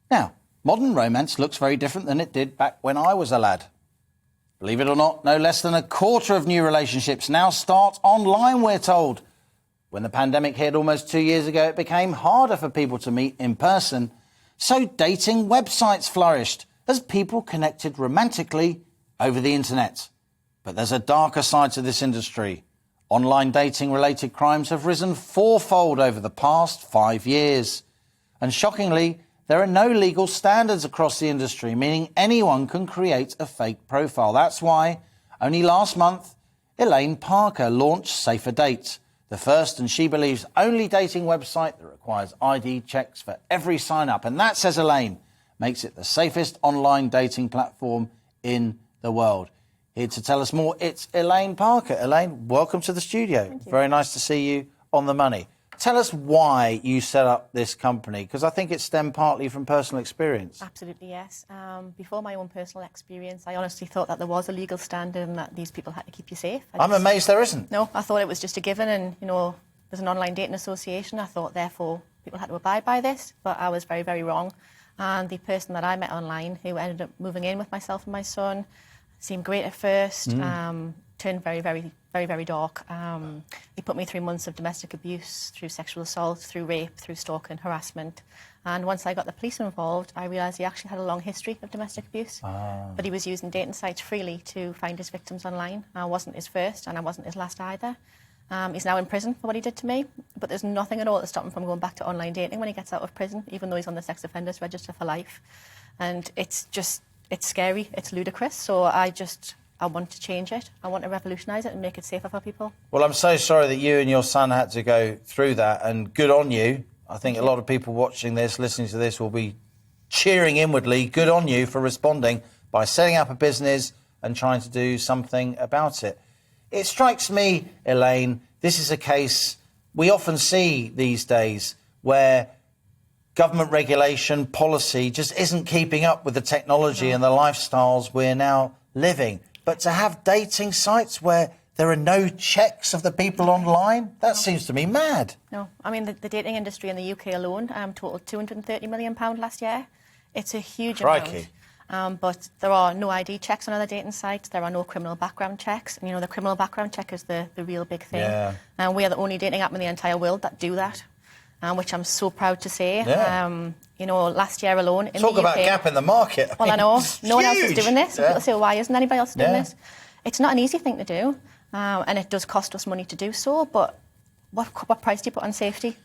Now, modern romance looks very different than it did back when I was a lad. Believe it or not, no less than a quarter of new relationships now start online, we're told. When the pandemic hit almost 2 years ago, it became harder for people to meet in person. So dating websites flourished as people connected romantically over the internet. But there's a darker side to this industry. Online dating-related crimes have risen fourfold over the past 5 years. And shockingly, there are no legal standards across the industry, meaning anyone can create a fake profile. That's why, only last month, Elaine Parker launched Safer Date, the first and she believes only dating website that requires ID checks for every sign-up. And that, says Elaine, makes it the safest online dating platform in the world. Here to tell us more, it's Elaine Parker. Elaine, welcome to the studio. Thank you. Very nice to see you on the money. Tell us why you set up this company, because I think it stemmed partly from personal experience. Absolutely, yes. Before my own personal experience, I honestly thought that there was a legal standard and that these people had to keep you safe. I'm amazed there isn't. No, I thought it was just a given and, you know, there's an online dating association. I thought, therefore, people had to abide by this, but I was very, very wrong. And the person that I met online, who ended up moving in with myself and my son, seemed great at first, turned very, very, very, very dark. He put me through months of domestic abuse, through sexual assault, through rape, through stalking, harassment. And once I got the police involved, I realised he actually had a long history of domestic abuse. But he was using dating sites freely to find his victims online. I wasn't his first and I wasn't his last either. He's now in prison for what he did to me, but there's nothing at all to stop him from going back to online dating when he gets out of prison, even though he's on the sex offenders register for life. And it's scary, it's ludicrous, so I want to change it. I want to revolutionise it and make it safer for people. Well, I'm so sorry that you and your son had to go through that, and good on you. I think a lot of people watching this, listening to this, will be cheering inwardly. Good on you for responding by setting up a business and trying to do something about it. It strikes me, Elaine, this is a case we often see these days where government regulation, policy just isn't keeping up with the technology and the lifestyles we're now living. But to have dating sites where there are no checks of the people online, that seems to me mad. No, I mean, the dating industry in the UK alone totaled £230 million last year. It's a huge Crikey. amount. But there are no ID checks on other dating sites. There are no criminal background checks. And, you know, the criminal background check is the real big thing. Yeah. And we are the only dating app in the entire world that do that, which I'm so proud to say. Yeah. You know, last year alone in the UK... Talk about a gap in the market. Well, I know. No one else is huge. doing this. Yeah. People say, well, why isn't anybody else doing Yeah. this? It's not an easy thing to do, and it does cost us money to do so, but what price do you put on safety?